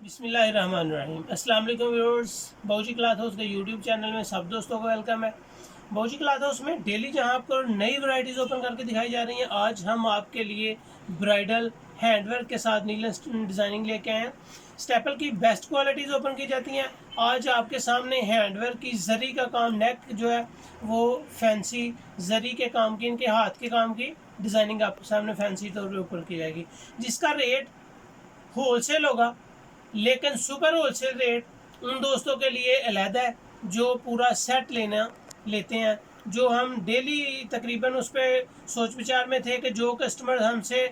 बिस्मिल्लाहिर्रहमानिर्रहीम। अस्सलाम वालेकुम व्यूअर्स, बाऊजी क्लॉथ हाउस के यूट्यूब चैनल में सब दोस्तों को वेलकम है। बाऊजी क्लॉथ हाउस में डेली जहां आपको नई वैरायटीज़ ओपन करके दिखाई जा रही हैं, आज हम आपके लिए ब्राइडल हैंडवर्क के साथ नीलन डिज़ाइनिंग लेके आए हैं। स्टेपल की बेस्ट क्वालिटीज़ ओपन की जाती हैं। आज आपके सामने हैंडवर्क की जरी का काम, नेक जो है वो फैंसी जरी के काम की, इनके हाथ के काम की डिज़ाइनिंग आपके सामने फैंसी तौर पर ऊपर की जाएगी, जिसका रेट होलसेल होगा। लेकिन सुपर होलसेल रेट उन दोस्तों के लिए अलहदा है जो पूरा सेट लेते हैं। जो हम डेली तकरीबन उस पर सोच विचार में थे कि जो कस्टमर हमसे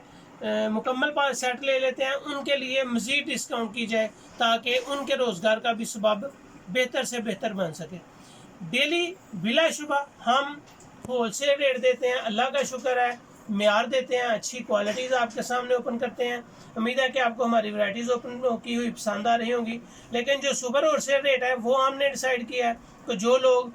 मुकम्मल 5 सेट ले लेते हैं उनके लिए मज़ीद डिस्काउंट की जाए, ताकि उनके रोज़गार का भी सबब बेहतर से बेहतर बन सके। डेली बिलाशुबा हम होलसेल रेट देते हैं, अल्लाह का शुक्र है, मेयार देते हैं, अच्छी क्वालिटीज़ आपके सामने ओपन करते हैं। उम्मीद है कि आपको हमारी वैरायटीज़ ओपन की हुई पसंद आ रही होंगी। लेकिन जो सुपर होलसेल रेट है वो हमने डिसाइड किया है कि जो लोग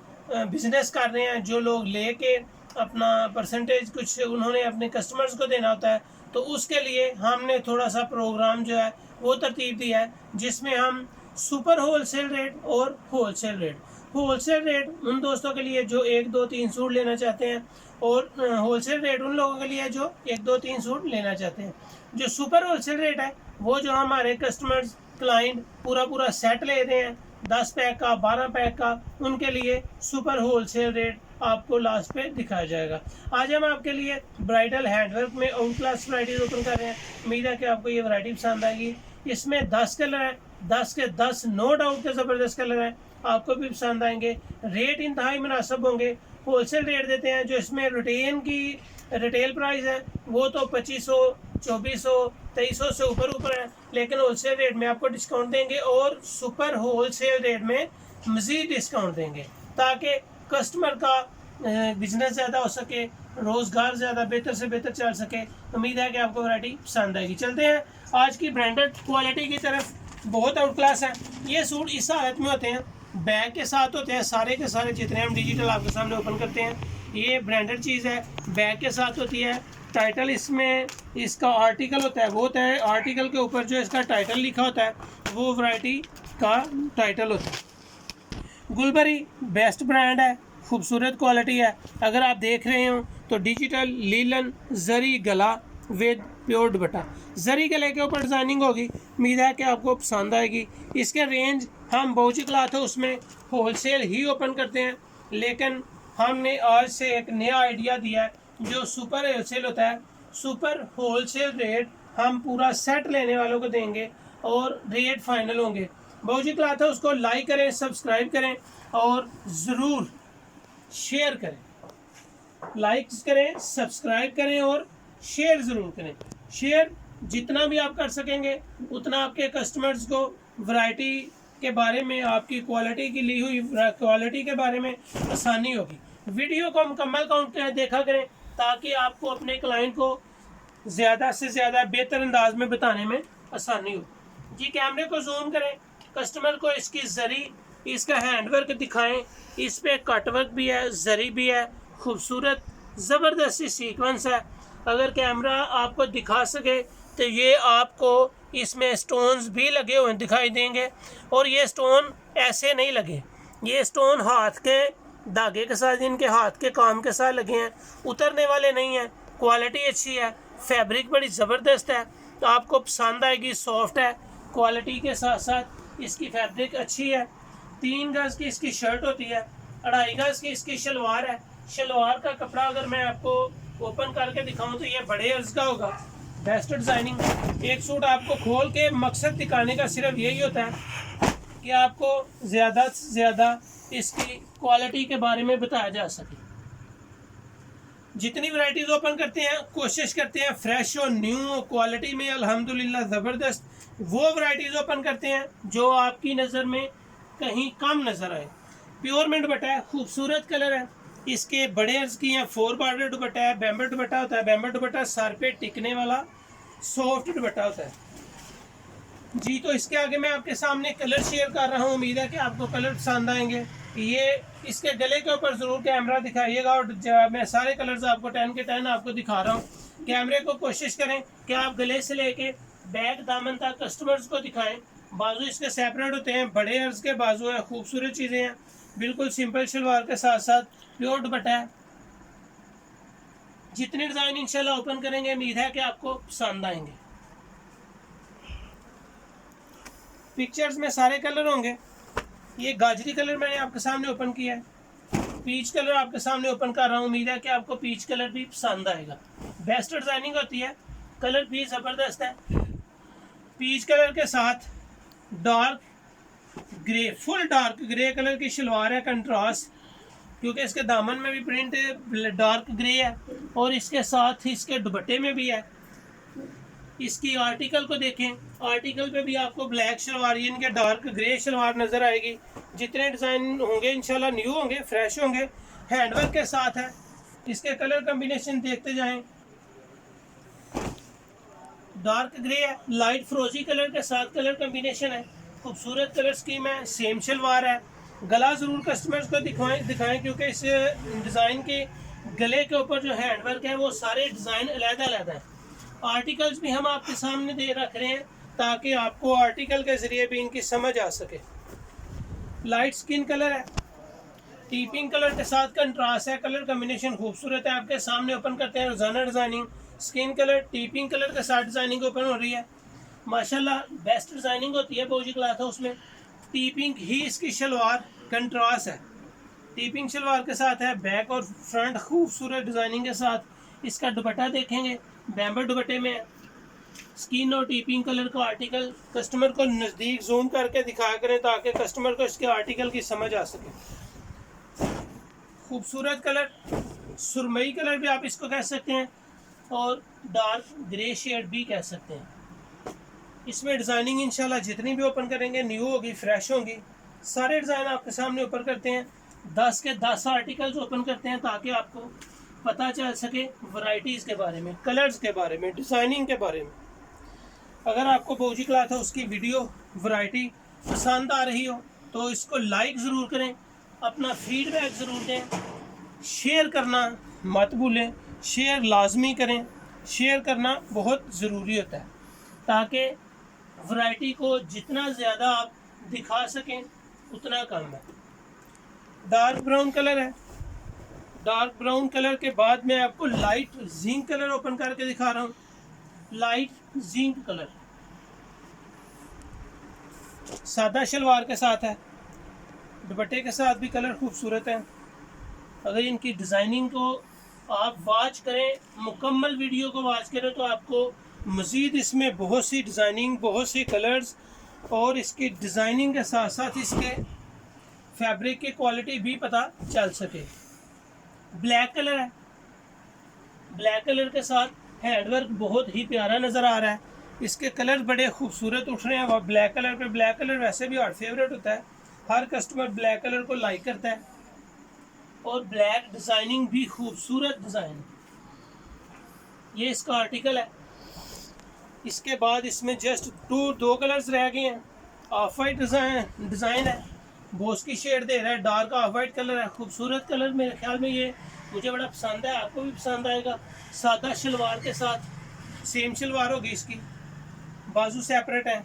बिज़नेस कर रहे हैं, जो लोग लेके अपना परसेंटेज कुछ उन्होंने अपने कस्टमर्स को देना होता है, तो उसके लिए हमने थोड़ा सा प्रोग्राम जो है वो तरतीब दिया है, जिसमें हम सुपर होलसेल रेट और होलसेल रेट उन दोस्तों के लिए जो 1 2 3 सूट लेना चाहते हैं, और होलसेल रेट उन लोगों के लिए जो 1 2 3 सूट लेना चाहते हैं। जो सुपर होलसेल रेट है वो जो हमारे कस्टमर्स क्लाइंट पूरा सेट ले रहे हैं, 10 पैक का, 12 पैक का, उनके लिए सुपर होलसेल रेट आपको लास्ट पे दिखाया जाएगा। आज हम आपके लिए ब्राइडल हैंडवर्क में आउट क्लास वैरायटीज ओपन कर रहे हैं। उम्मीद है कि आपको ये वैरायटी पसंद आएगी। इसमें 10 कलर हैं, 10 के 10 नो डाउट के ज़बरदस्त कलर हैं, आपको भी पसंद आएंगे। रेट इंतहाई मुनासिब होंगे। होलसेल रेट देते हैं। जो इसमें रिटेल प्राइस है वो तो 2500, 2400, 2300 से ऊपर है, लेकिन होलसेल रेट में आपको डिस्काउंट देंगे और सुपर होलसेल रेट में मज़ीद डिस्काउंट देंगे, ताकि कस्टमर का बिजनेस ज़्यादा हो सके, रोज़गार ज़्यादा बेहतर से बेहतर चल सके। उम्मीद है कि आपको वैरायटी पसंद आएगी। चलते हैं आज की ब्रांडेड क्वालिटी की तरफ। बहुत आउट क्लास है। ये सूट इस हालत में होते हैं, बैग के साथ होते हैं, सारे के सारे जितने हम डिजिटल आपके सामने ओपन करते हैं ये ब्रांडेड चीज़ है, बैग के साथ होती है। टाइटल इसमें इसका आर्टिकल होता है, वो होता है आर्टिकल के ऊपर जो इसका टाइटल लिखा होता है वो वैरायटी का टाइटल होता है। गुलबरी बेस्ट ब्रांड है, खूबसूरत क्वालिटी है। अगर आप देख रहे हो तो डिजिटल लीलन जरी गला विद प्योर दुपट्टा, जरी गले के ऊपर डिज़ाइनिंग होगी। उम्मीद है कि आपको पसंद आएगी। इसके रेंज हम बाऊजी क्लॉथ हाउस में होलसेल ही ओपन करते हैं, लेकिन हमने आज से एक नया आइडिया दिया है जो सुपर होलसेल होता है। सुपर होलसेल रेट हम पूरा सेट लेने वालों को देंगे और रेट फाइनल होंगे। बाऊजी क्लॉथ हाउस को लाइक करें, सब्सक्राइब करें और ज़रूर शेयर करें। लाइक्स करें, सब्सक्राइब करें और शेयर ज़रूर करें। शेयर जितना भी आप कर सकेंगे उतना आपके कस्टमर्स को वैरायटी के बारे में, आपकी क्वालिटी की ली हुई क्वालिटी के बारे में आसानी होगी। वीडियो को मुकम्मल काउंट करें, देखा करें, ताकि आपको अपने क्लाइंट को ज़्यादा से ज़्यादा बेहतर अंदाज में बताने में आसानी हो। जी कैमरे को जूम करें, कस्टमर को इसकी जरी, इसका हैंडवर्क दिखाएं। इस पर कटवर्क भी है, जरी भी है, खूबसूरत ज़बरदस्ती सीक्वेंस है। अगर कैमरा आपको दिखा सके तो ये आपको इसमें स्टोन्स भी लगे हुए दिखाई देंगे, और ये स्टोन ऐसे नहीं लगे, ये स्टोन हाथ के धागे के साथ, इनके हाथ के काम के साथ लगे हैं, उतरने वाले नहीं हैं। क्वालिटी अच्छी है, फैब्रिक बड़ी ज़बरदस्त है, तो आपको पसंद आएगी। सॉफ्ट है, क्वालिटी के साथ साथ इसकी फैब्रिक अच्छी है। 3 गज की इसकी शर्ट होती है, 2.5 गज की इसकी शलवार है। शलवार का कपड़ा अगर मैं आपको ओपन करके दिखाऊं तो ये बड़े अर्ज का होगा। Best designing. एक सूट आपको खोल के मकसद दिखाने का सिर्फ यही होता है कि आपको ज़्यादा से ज़्यादा इसकी क्वालिटी के बारे में बताया जा सके। जितनी वैरायटीज़ ओपन करते हैं कोशिश करते हैं फ्रेश और न्यू क्वालिटी में, अल्हम्दुलिल्लाह ज़बरदस्त वो वैरायटीज़ ओपन करते हैं जो आपकी नज़र में कहीं कम नज़र आए। प्योर में दुपट्टा है, खूबसूरत कलर है। इसके बड़े अर्ज की हैं, 4 बॉर्डर दुपट्टा है, बैम्बर दुपट्टा होता है। बैम्बर दुपट्टा सर पे टिकने वाला सॉफ्ट दुपट्टा होता है जी। तो इसके आगे मैं आपके सामने कलर शेयर कर रहा हूँ, उम्मीद है कि आपको कलर पसंद आएंगे। ये इसके गले के ऊपर ज़रूर कैमरा दिखाइएगा, और मैं सारे कलर्स आपको 10 के 10 आपको दिखा रहा हूँ। कैमरे को कोशिश करें कि आप गले से लेके बैक दामन तक कस्टमर्स को दिखाएं। बाजू इसके सेपरेट होते हैं, बड़े अर्ज के बाजू हैं, खूबसूरत चीज़ें हैं। बिल्कुल सिंपल शलवार के साथ साथ प्योर दुपट्टा है। जितने डिज़ाइन इंशाल्लाह ओपन करेंगे उम्मीद है कि आपको पसंद आएंगे। पिक्चर्स में सारे कलर होंगे। ये गाजरी कलर मैंने आपके सामने ओपन किया है, पीच कलर आपके सामने ओपन कर रहा हूँ। उम्मीद है कि आपको पीच कलर भी पसंद आएगा। बेस्ट डिज़ाइनिंग होती है, कलर भी ज़बरदस्त है। पीच कलर के साथ dark grey, full dark grey colour की शलवार है, कंट्रास्ट, क्योंकि इसके दामन में भी प्रिंट डार्क ग्रे है और इसके साथ ही इसके दुपट्टे में भी है। इसकी आर्टिकल को देखें, आर्टिकल पे भी आपको ब्लैक शलवार यानी कि डार्क ग्रे शलवार नज़र आएगी। जितने डिज़ाइन होंगे इंशाल्लाह न्यू होंगे, फ्रेश होंगे, हैंडवर्क के साथ है। इसके कलर कम्बिनेशन देखते जाएं। डार्क ग्रे है, लाइट फ्रोजी कलर के साथ कलर कम्बिनेशन है, खूबसूरत कलर स्कीम है, सेम शलवार है। गला ज़रूर कस्टमर्स को दिखाएं क्योंकि इस डिज़ाइन के गले के ऊपर जो हैंडवर्क है वो सारे डिज़ाइन अलग-अलग है। आर्टिकल्स भी हम आपके सामने दे रख रहे हैं ताकि आपको आर्टिकल के ज़रिए भी इनकी समझ आ सके। लाइट स्किन कलर है, टी पिंक कलर के साथ कंट्रास्ट है, कलर कम्बिनेशन खूबसूरत है। आपके सामने ओपन करते हैं रोजाना designing. Skin colour T pink colour के साथ डिज़ाइनिंग ओपन हो रही है। माशाल्लाह बेस्ट डिज़ाइनिंग होती है बोजी क्लॉथ हाउस में। टी पिंक ही इसकी शलवार कंट्रास्ट है, टी पिंक शलवार के साथ है, बैक और फ्रंट खूबसूरत डिज़ाइनिंग के साथ। इसका दुपट्टा देखेंगे, बैम्बर दुपट्टे में स्किन और टी पिंक कलर का आर्टिकल। कस्टमर को नज़दीक जूम करके दिखाया करें ताकि कस्टमर को इसके आर्टिकल की समझ आ सके। खूबसूरत कलर, सुरमई कलर भी आप इसको कह सकते हैं और डार्क ग्रे शेड भी कह सकते हैं। इसमें डिज़ाइनिंग इंशाल्लाह जितनी भी ओपन करेंगे न्यू होगी, फ्रेश होंगी। सारे डिज़ाइन आपके सामने ओपन करते हैं, 10 के 10 आर्टिकल्स ओपन करते हैं ताकि आपको पता चल सके वैरायटीज़ के बारे में, कलर्स के बारे में, डिज़ाइनिंग के बारे में। अगर आपको बोजी क्लॉथ हाउस की वीडियो वैरायटी पसंद आ रही हो तो इसको लाइक ज़रूर करें, अपना फीडबैक ज़रूर दें, शेयर करना मत भूलें, शेयर लाजमी करें। शेयर करना बहुत ज़रूरी होता है ताकि वैरायटी को जितना ज़्यादा आप दिखा सकें उतना कम है। डार्क ब्राउन कलर है, डार्क ब्राउन कलर के बाद मैं आपको लाइट जिंक कलर ओपन करके दिखा रहा हूँ। लाइट जिंक कलर सादा शलवार के साथ है, दुपट्टे के साथ भी कलर खूबसूरत है। अगर इनकी डिज़ाइनिंग को आप वॉच करें, मुकम्मल वीडियो को वॉच करें तो आपको मज़ीद इसमें बहुत सी डिज़ाइनिंग, बहुत सी कलर्स और इसकी डिज़ाइनिंग के साथ साथ इसके फैब्रिक की क्वालिटी भी पता चल सके। ब्लैक कलर है, ब्लैक कलर के साथ हैंडवर्क बहुत ही प्यारा नज़र आ रहा है। इसके कलर बड़े खूबसूरत उठ रहे हैं और ब्लैक कलर पे, ब्लैक कलर वैसे भी हर फेवरेट होता है, हर कस्टमर ब्लैक कलर को लाइक करता है। और ब्लैक डिज़ाइनिंग भी खूबसूरत डिज़ाइन, ये इसका आर्टिकल है। इसके बाद इसमें जस्ट दो कलर्स रह गए हैं। ऑफ वाइट डिज़ाइन है, बोस की शेड दे रहा है, डार्क ऑफ वाइट कलर है, खूबसूरत कलर। मेरे ख्याल में ये मुझे बड़ा पसंद है, आपको भी पसंद आएगा। सादा शलवार के साथ, सेम शलवार होगी इसकी, बाजू सेपरेट है,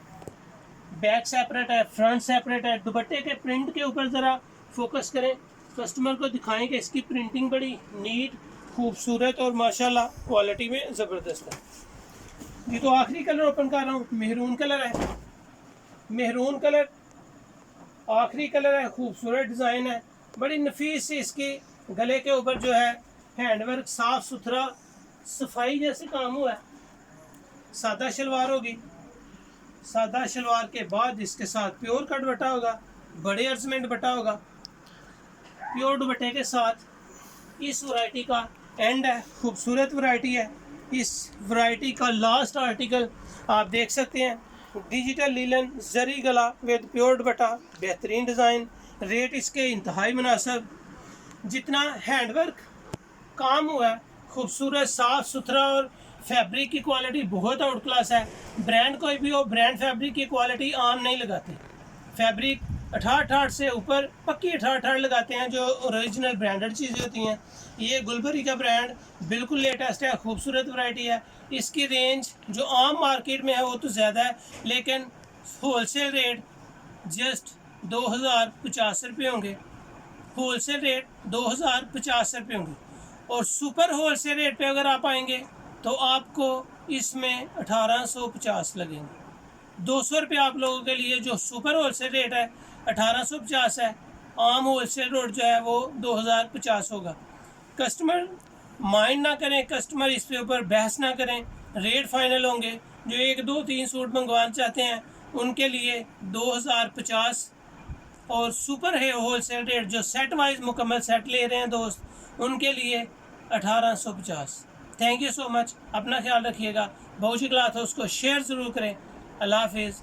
बैक सेपरेट है, फ्रंट सेपरेट है। दुपट्टे के प्रिंट के ऊपर ज़रा फोकस करें, कस्टमर को दिखाएं कि इसकी प्रिंटिंग बड़ी नीट, खूबसूरत और माशाल्लाह क्वालिटी में ज़बरदस्त है। ये तो आखिरी कलर ओपन कर रहा हूँ, मेहरून कलर है, मेहरून कलर आखिरी कलर है, खूबसूरत डिज़ाइन है, बड़ी नफीस सी इसकी गले के ऊपर जो है हैंडवर्क, साफ़ सुथरा सफाई जैसे काम हुआ है। सादा शलवार होगी, सादा शलवार के बाद इसके साथ प्योर का दुपट्टा होगा, बड़े अर्ज में दुपट्टा होगा। प्योर दुपट्टे के साथ इस वैरायटी का एंड है, खूबसूरत वैरायटी है। इस वैरायटी का लास्ट आर्टिकल आप देख सकते हैं, डिजिटल लीलन जरी गला विद प्योर दुपट्टा, बेहतरीन डिज़ाइन, रेट इसके इंतहाई मुनासिब। जितना हैंडवर्क काम हुआ है खूबसूरत, साफ़ सुथरा और फैब्रिक की क्वालिटी बहुत आउट क्लास है। ब्रांड कोई भी हो, ब्रांड फैब्रिक की क्वालिटी आम नहीं लगाते। फैब्रिक 68 से ऊपर पक्की 68 लगाते हैं जो ओरिजिनल ब्रांडेड चीज़ें होती हैं। ये गुलबरी का ब्रांड बिल्कुल लेटेस्ट है, खूबसूरत वैरायटी है। इसकी रेंज जो आम मार्केट में है वो तो ज़्यादा है, लेकिन होलसेल रेट जस्ट 2050 होंगे। होलसेल रेट 2050 होंगे। और सुपर होलसेल रेट पे अगर आप आएंगे तो आपको इसमें 1850 लगेंगे। 200 रुपये आप लोगों के लिए जो सुपर होलसेल रेट है 1850 है। आम होलसेल रेट जो है वो 2050 होगा। कस्टमर माइंड ना करें, कस्टमर इस पे ऊपर बहस ना करें, रेट फाइनल होंगे। जो 1 2 3 सूट मंगवाना चाहते हैं उनके लिए 2050, और सुपर है होलसेल रेट जो सेट वाइज मुकम्मल सेट ले रहे हैं दोस्त उनके लिए 1850। Thank you so much. अपना ख्याल रखिएगा। बाबूजी क्लॉथ हाउस को शेयर ज़रूर करें। अल्लाह हाफिज़।